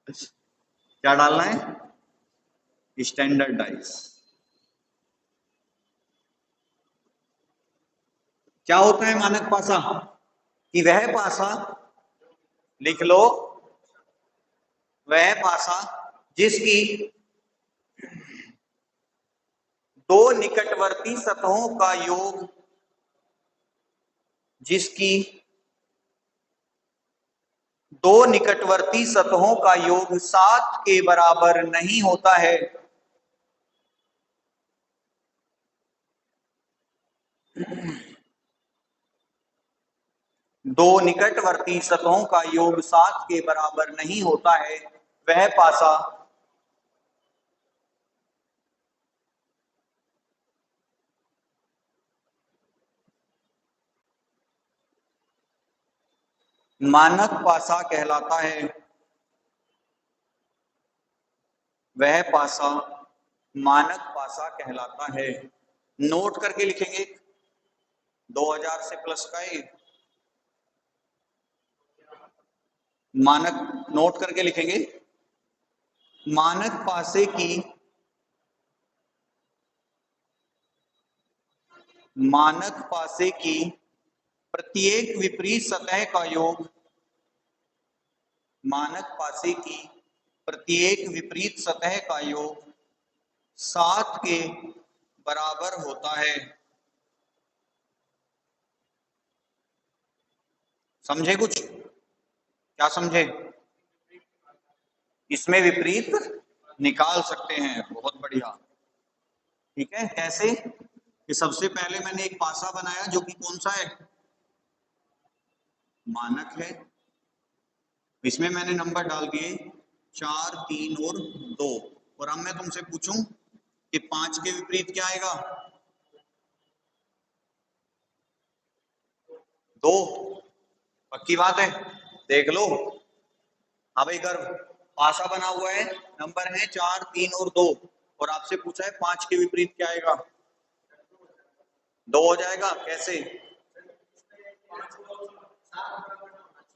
क्या डालना है? स्टैंडर्डाइज। क्या होता है मानक पासा? कि वह पासा, लिख लो, वह पासा जिसकी दो निकटवर्ती सतहों का योग, जिसकी दो निकटवर्ती सतहों का योग 7 के बराबर नहीं होता है, दो निकटवर्ती सतहों का योग 7 के बराबर नहीं होता है, वह पासा मानक पासा कहलाता है। वह पासा मानक पासा कहलाता है। नोट करके लिखेंगे, 2000 से प्लस का है, मानक नोट करके लिखेंगे। मानक पासे की मानक पासे की प्रत्येक विपरीत सतह का योग, मानक पासे की प्रत्येक विपरीत सतह का योग 7 के बराबर होता है। समझे कुछ? क्या समझे? इसमें विपरीत निकाल सकते हैं। बहुत बढ़िया। ठीक है, कैसे? कि सबसे पहले मैंने एक पासा बनाया जो कि कौन सा है? मानक है। इसमें मैंने नंबर डाल दिए 4, 3 और 2। और अब मैं तुमसे पूछूं कि 5 के विपरीत क्या आएगा? 2। पक्की बात है? देख लो। हाँ भाई गर्व, पासा बना हुआ है, नंबर है 4, 3 और 2, और आपसे पूछा है 5 के विपरीत क्या आएगा? 2 हो जाएगा। कैसे?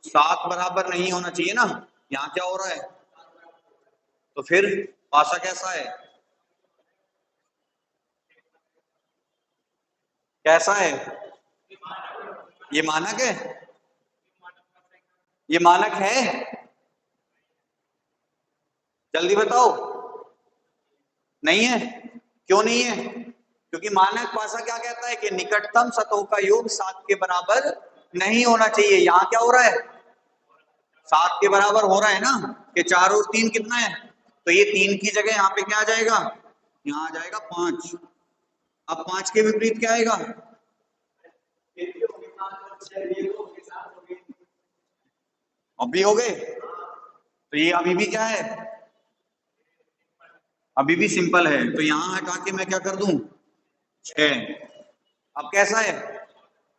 7 बराबर नहीं होना चाहिए ना। यहाँ क्या हो रहा है? तो फिर पासा कैसा है? कैसा है? ये मानक है? ये मानक है? जल्दी बताओ। नहीं है? क्यों नहीं है? क्योंकि मानक पासा क्या कहता है कि निकटतम सतहों का योग 7 के बराबर नहीं होना चाहिए। यहाँ क्या हो रहा है? 7 के बराबर हो रहा है ना, कि 4 और 3 कितना है? तो ये 3 की जगह यहाँ पे क्या आ जाएगा? यहाँ आ जाएगा 5। अब 5 के विपरीत क्या आएगा? अभी हो गए? तो ये अभी भी क्या है? अभी भी सिंपल है। तो यहाँ हटा के मैं क्या कर दूं? 6। अब कैसा है?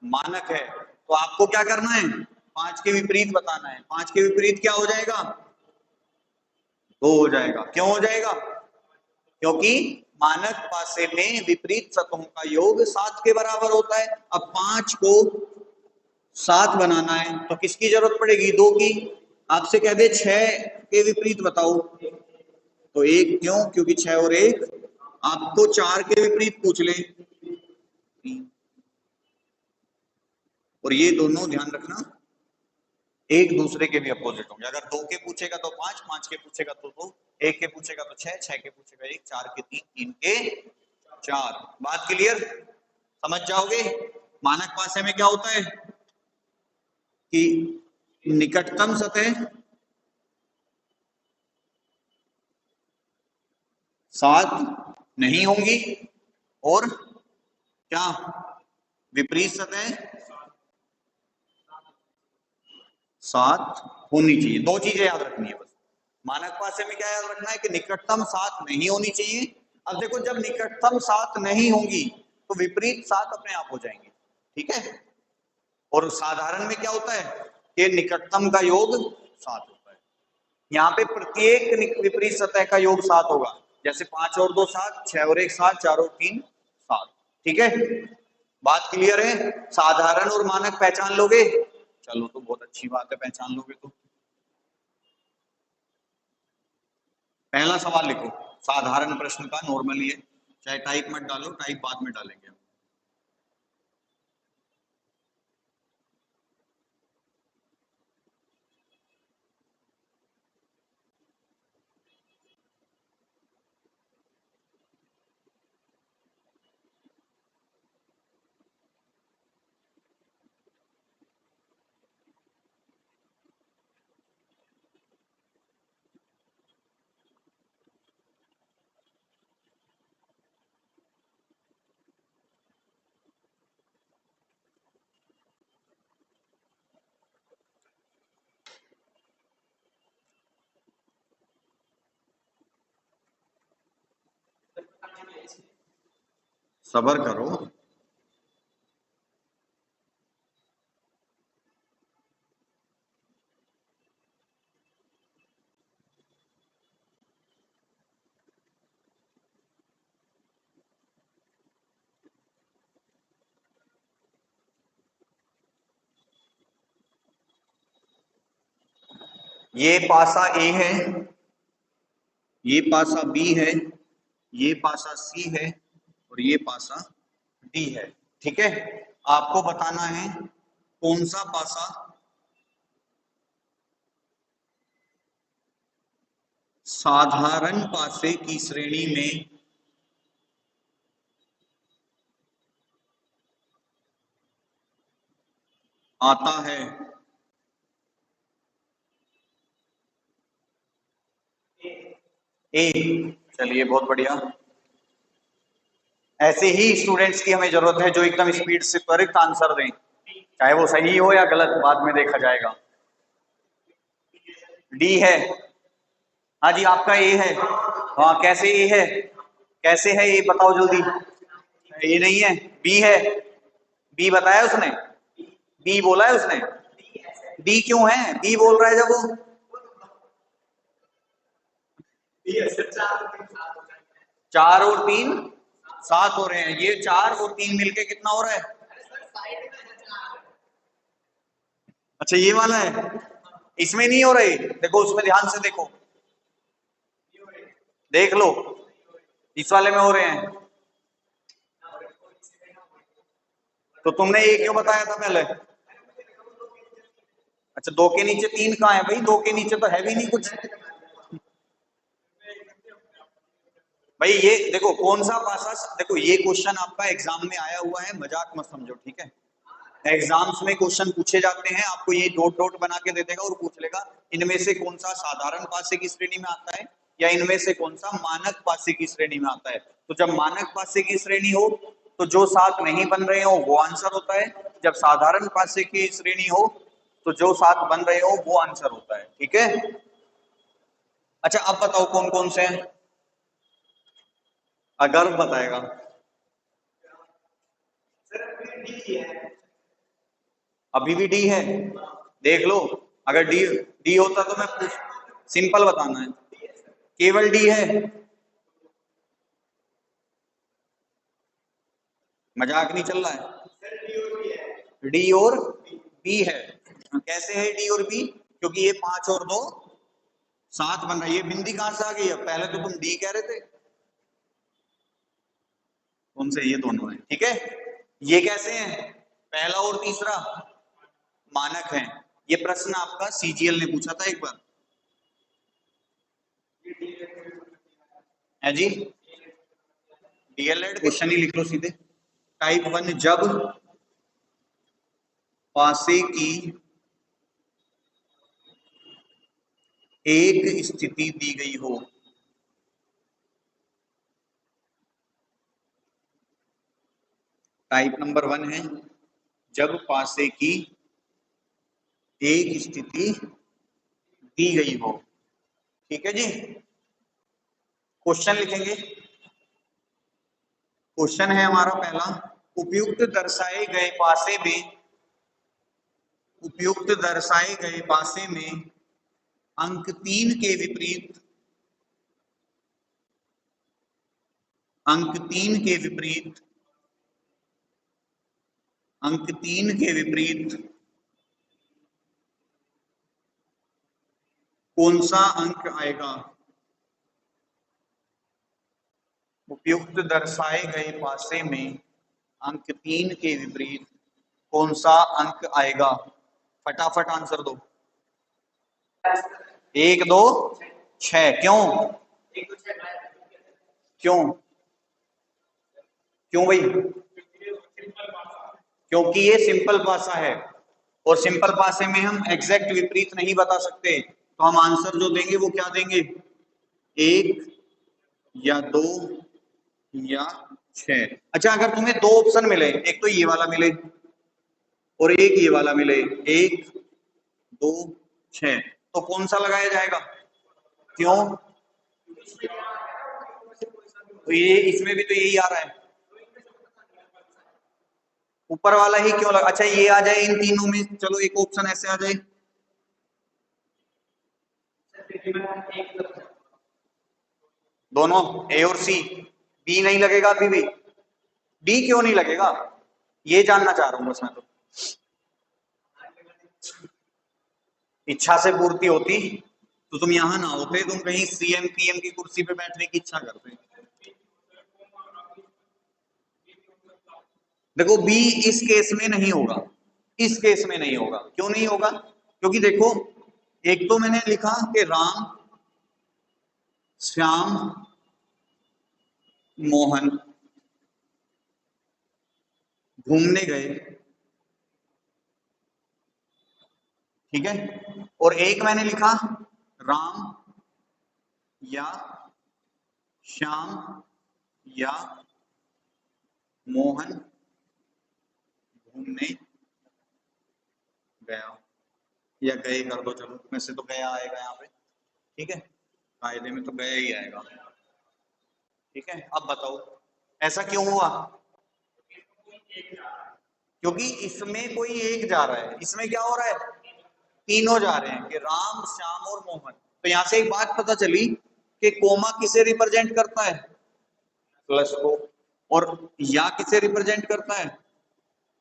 मानक है। तो आपको क्या करना है? 5 के विपरीत बताना है। 5 के विपरीत क्या हो जाएगा? 2 हो जाएगा। क्यों हो जाएगा? क्योंकि मानक पासे में विपरीत सतहों का योग 7 के बराबर होता है। अब 5 को 7 बनाना है तो किसकी जरूरत पड़ेगी? 2 की। आपसे कह दे 6 के विपरीत बताओ, तो 1 क्यों? क्योंकि 6 और 1। आपको 4 के विपरीत पूछ ले, 3। और ये दोनों ध्यान रखना एक दूसरे के भी अपोजिट होंगे। अगर 2 के पूछेगा तो 5, 5 के पूछेगा तो 2, 1 के पूछेगा तो 6, 6 के पूछेगा 1, 4 के 3, 3 के 4। बात क्लियर? समझ जाओगे। मानक पासे में क्या होता है कि निकटतम सतह 7 नहीं होंगी, और क्या विपरीत सतह 7 होनी चाहिए। 2 चीजें याद रखनी है बस। मानक पासे में क्या याद रखना है कि निकटतम 7 नहीं होनी चाहिए। अब देखो, जब निकटतम 7 नहीं होंगी तो विपरीत 7 अपने आप हो जाएंगे। ठीक है? और साधारण में क्या होता है कि निकटतम का योग 7 होता है। यहाँ पे प्रत्येक विपरीत सतह का योग 7 होगा। जैसे 5 और 2 7, 6 और 1 7, 4 और 3 7। ठीक है? बात क्लियर है? साधारण और मानक पहचान लोगे? चलो, तो बहुत अच्छी बात है, पहचान लोगे तो। पहला सवाल लिखो, साधारण प्रश्न का, नॉर्मली है, चाहे टाइप मत डालो, टाइप बाद में डालेंगे। सबर करो। ये पासा ए है, ये पासा बी है, ये पासा सी है, और ये पासा डी है। ठीक है, आपको बताना है कौन सा पासा साधारण पासे की श्रेणी में आता है। ए, चलिए बहुत बढ़िया। ऐसे ही स्टूडेंट्स की हमें जरूरत है जो एकदम स्पीड से त्वरित आंसर दें, चाहे वो सही हो या गलत, बाद में देखा जाएगा। डी है। हाँ जी, आपका ए है। हाँ, कैसे ए है, कैसे है ये बताओ जल्दी। ए नहीं है, बी है। बी बताया उसने, बी बोला है उसने। डी क्यों है, बी बोल रहा है जब वो। चार और तीन सात हो रहे हैं, ये चार और तीन मिलके कितना हो रहा है। अच्छा ये वाला है, इसमें नहीं हो रही, देखो उसमें ध्यान से देखो, देख लो, इस वाले में हो रहे हैं। तो तुमने ये क्यों बताया था पहले। अच्छा, दो के नीचे तीन कहाँ है भाई, दो के नीचे तो है भी नहीं कुछ। भाई ये देखो कौन सा पासा, देखो ये क्वेश्चन आपका एग्जाम में आया हुआ है, मजाक मत समझो, ठीक है। एग्जाम्स में क्वेश्चन पूछे जाते हैं, आपको ये डॉट डॉट बना के दे देगा और पूछ लेगा इनमें से कौन सा साधारण पासे की श्रेणी में आता है या इनमें से कौन सा मानक पासे की श्रेणी में आता है। तो जब मानक पासे की श्रेणी हो तो जो सात नहीं बन रहे हो वो आंसर होता है, जब साधारण पासे की श्रेणी हो तो जो सात बन रहे हो वो आंसर होता है। ठीक है, अच्छा अब बताओ कौन कौन से हैं। अगर बताएगा, अभी भी डी है, देख लो, अगर डी डी होता तो मैं पूछ, सिंपल बताना है, केवल डी है, मजाक नहीं चल रहा है। डी और बी है। कैसे है डी और बी, क्योंकि ये पांच और दो सात बन रहा है। ये बिंदी कहां से आ गई है, पहले तो तुम डी कह रहे थे। कौन से, ये दोनों है, ठीक है। ये कैसे हैं, पहला और तीसरा मानक है। ये प्रश्न आपका सीजीएल ने पूछा था एक बार, है जी। डीएलएड क्वेश्चन ही लिख लो सीधे। टाइप वन, जब पासे की एक स्थिति दी गई हो, टाइप नंबर वन है जब पासे की एक स्थिति दी गई हो। ठीक है जी, क्वेश्चन लिखेंगे। क्वेश्चन है हमारा पहला, उपयुक्त दर्शाए गए पासे में, उपयुक्त दर्शाए गए पासे में अंक तीन के विपरीत, अंक तीन के विपरीत, अंक तीन के विपरीत कौन सा अंक आएगा। उपयुक्त दर्शाए गए पासे में अंक 3 के विपरीत कौन सा अंक आएगा? फटाफट आंसर दो। 1 2 6। क्यों? क्यों क्यों भाई? क्योंकि ये सिंपल पासा है और सिंपल पासे में हम एग्जैक्ट विपरीत नहीं बता सकते, तो हम आंसर जो देंगे वो क्या देंगे? 1 या 2 या 6। अच्छा, अगर तुम्हें दो ऑप्शन मिले, एक तो ये वाला मिले और एक ये वाला मिले, 1 2 6, तो कौन सा लगाया जाएगा? क्यों? तो ये इसमें भी तो यही आ रहा है, ऊपर वाला ही क्यों लगा? अच्छा, ये आ जाए इन तीनों में, चलो एक ऑप्शन ऐसे आ जाए, दोनों ए और सी। बी नहीं लगेगा अभी भी? बी क्यों नहीं लगेगा, ये जानना चाह रहा हूं बस मैं तो। इच्छा से पूर्ति होती तो तुम यहां ना होते, तुम कहीं सीएम पीएम की कुर्सी पे बैठने की इच्छा करते। देखो, बी इस केस में नहीं होगा, इस केस में नहीं होगा। क्यों नहीं होगा? क्योंकि देखो, एक तो मैंने लिखा कि राम श्याम मोहन घूमने गए, ठीक है, और एक मैंने लिखा राम या श्याम या मोहन घूमने गया, या गए कर दो, चलो वैसे तो गया आएगा यहाँ पे, ठीक है, कायदे में तो गया ही आएगा, ठीक है। अब बताओ ऐसा क्यों हुआ? क्योंकि इसमें कोई एक जा रहा है, इसमें क्या हो रहा है? तीनों जा रहे हैं, कि राम श्याम और मोहन। तो यहां से एक बात पता चली कि कोमा किसे रिप्रेजेंट करता है? प्लस को। और या किसे रिप्रेजेंट करता है?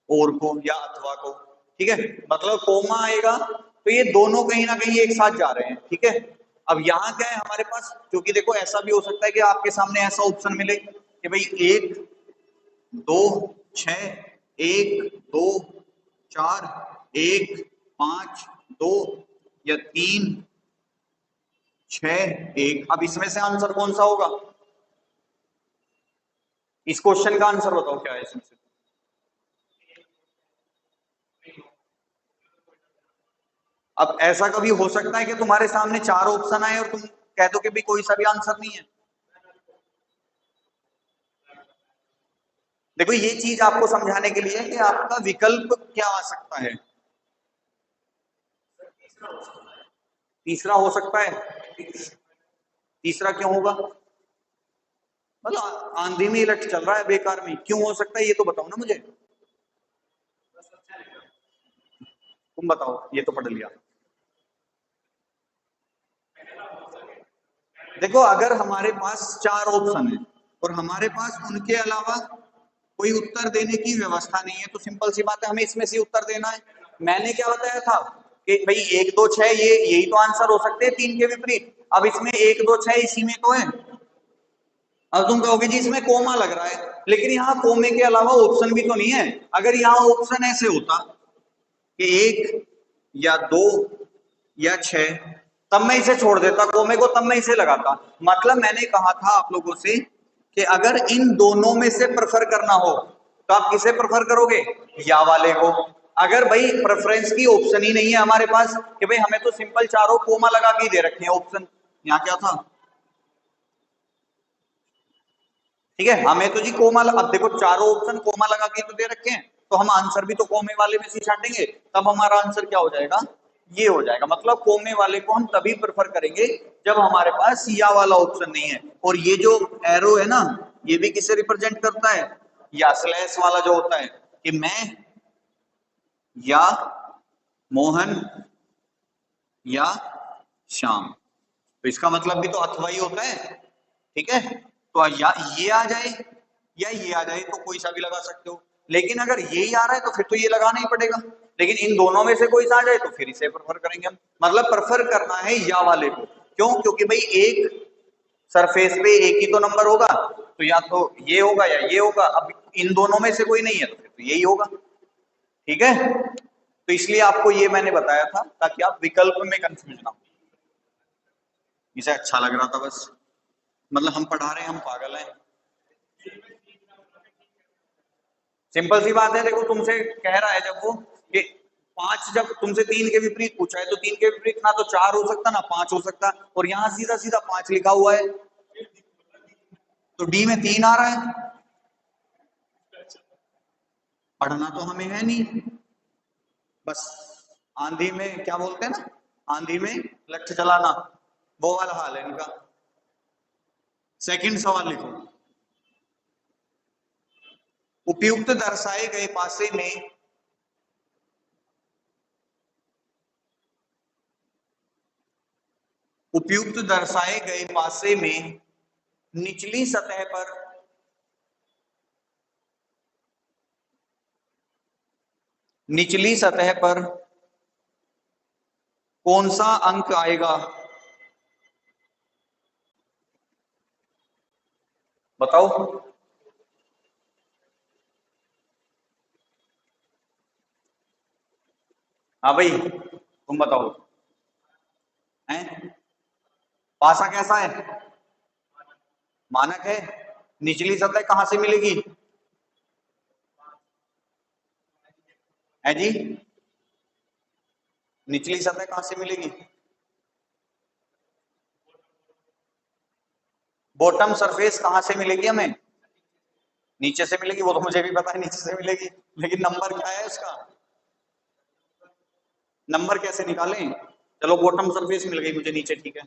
और को या अथवा को, ठीक है। मतलब कोमा आएगा तो ये दोनों कहीं ना कहीं एक साथ जा रहे हैं, ठीक है। अब यहाँ क्या है हमारे पास, क्योंकि देखो ऐसा भी हो सकता है कि आपके सामने ऐसा ऑप्शन मिले कि भाई 1 2 6, 1 2 4, 1 5 2, या 3 6 1। अब इसमें से आंसर कौन सा होगा? इस क्वेश्चन का आंसर बताओ क्या है इसमें से? अब ऐसा कभी हो सकता है कि तुम्हारे सामने चार ऑप्शन आए और तुम कह दो कि भी कोई सा भी आंसर नहीं है? देखो, ये चीज आपको समझाने के लिए कि आपका विकल्प क्या आ सकता है। तीसरा हो सकता है? तीसरा क्यों होगा? मतलब आंधी में इलेक्ट चल रहा है बेकार में, क्यों हो सकता है ये तो बताओ ना मुझे। तुम बताओ, ये तो पढ़ लिया। देखो, अगर हमारे पास चार ऑप्शन है और हमारे पास उनके अलावा कोई उत्तर देने की व्यवस्था नहीं है, तो सिंपल सी बात है हमें इसमें से उत्तर देना है। मैंने क्या बताया था कि भाई 1 2 6 ये यही तो आंसर हो सकते हैं, तीन के विपरीत। अब इसमें 1 2 6 इसी में तो है। अब तुम कहोगे जी इसमें कोमा लग रहा है, लेकिन यहाँ कोमे के अलावा ऑप्शन भी तो नहीं है। अगर यहाँ ऑप्शन ऐसे होता कि 1 या 2 या 6, तब मैं इसे छोड़ देता कोमे को, तब मैं इसे लगाता। मतलब मैंने कहा था आप लोगों से कि अगर इन दोनों में से प्रेफर करना हो तो आप किसे प्रेफर करोगे? या वाले को। अगर भाई प्रेफरेंस की ऑप्शन ही नहीं है हमारे पास कि भाई हमें तो सिंपल चारों कोमा लगा के दे रखे हैं ऑप्शन, यहाँ क्या था? ठीक है, हमें तो जी कोमा, अब देखो चारों ऑप्शन कोमा लगा के तो दे रखे हैं, तो हम आंसर भी तो कोमे वाले में से छाटेंगे, तब हमारा आंसर क्या हो जाएगा? ये हो जाएगा। मतलब कोमे वाले को हम तभी प्रेफर करेंगे जब हमारे पास या वाला ऑप्शन नहीं है। और ये जो एरो है ना, ये भी किसे रिप्रेजेंट करता है? या स्लैश वाला जो होता है कि मैं या मोहन या श्याम, तो इसका मतलब भी तो अथवा ही होता है, ठीक है। तो या ये आ जाए या ये आ जाए, तो कोई सा भी लगा सकते हो। लेकिन अगर ये ही आ रहा है तो फिर तो ये लगाना ही पड़ेगा। लेकिन इन दोनों में से कोई सा आ जाए तो फिर इसे प्रेफर करेंगे हम। मतलब प्रेफर करना है या वाले को। क्यों? क्योंकि भाई एक सरफेस पे एक ही तो नंबर होगा, तो या तो ये होगा या ये होगा। अब इन दोनों में से कोई नहीं है तो फिर तो यही होगा। ठीक है, तो इसलिए आपको ये मैंने बताया था ताकि आप विकल्प में कंफ्यूज ना हो। इसे अच्छा लग रहा था बस, मतलब हम पढ़ा रहे हैं, हम पागल हैं। सिंपल सी बात है, देखो तुमसे कह रहा है जब वो कि 5, जब तुमसे 3 के विपरीत पूछा है तो 3 के विपरीत ना तो 4 हो सकता ना 5 हो सकता, और यहाँ सीधा सीधा 5 लिखा हुआ है, तो डी में 3 आ रहा है। पढ़ना तो हमें है नहीं, बस आंधी में क्या बोलते हैं ना, आंधी में लठ चलाना, वो वाला हाल है इनका। सेकंड सवाल लिखो। उपयुक्त दर्शाए गए पासे में उपयुक्त दर्शाए गए पासे में निचली सतह पर निचली सतह पर कौन सा अंक आएगा? बताओ। हाँ भाई, तुम बताओ। हैं? पासा कैसा है? मानक है। निचली सतह कहां से मिलेगी? है जी, निचली सतह कहां से मिलेगी? बॉटम सरफेस कहां से मिलेगी हमें? नीचे से मिलेगी, वो तो मुझे भी पता है नीचे से मिलेगी, लेकिन नंबर क्या है उसका? नंबर कैसे निकालें? चलो बॉटम सरफेस मिल गई मुझे नीचे, ठीक है।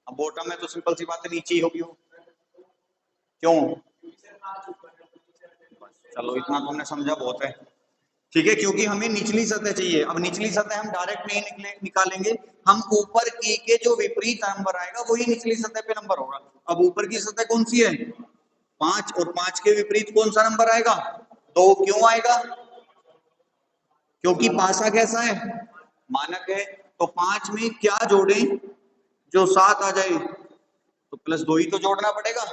अब बॉटम है तो सिंपल सी बात है नीचे ही होगी वो। क्यों? चलो इतना तुमने समझा बहुत है। ठीक है, क्योंकि हमें निचली सतह चाहिए। अब निचली सतह हम डायरेक्ट नहीं निकालेंगे, हम ऊपर की के जो विपरीत नंबर आएगा वही निचली सतह पे नंबर होगा। अब ऊपर की सतह कौन सी है? 5, और 5 के विपरीत कौन सा नंबर आएगा? 2। क्यों आएगा? क्योंकि पासा कैसा है? मानक है। तो 5 में क्या जोड़ें जो 7 आ जाए? तो +2 ही तो जोड़ना पड़ेगा।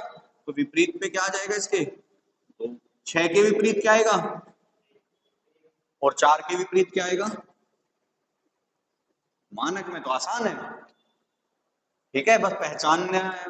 तो विपरीत पे क्या आ जाएगा इसके? तो 6 के विपरीत क्या आएगा? और 4 के विपरीत क्या आएगा? मानक में तो आसान है। ठीक है, बस पहचानना है।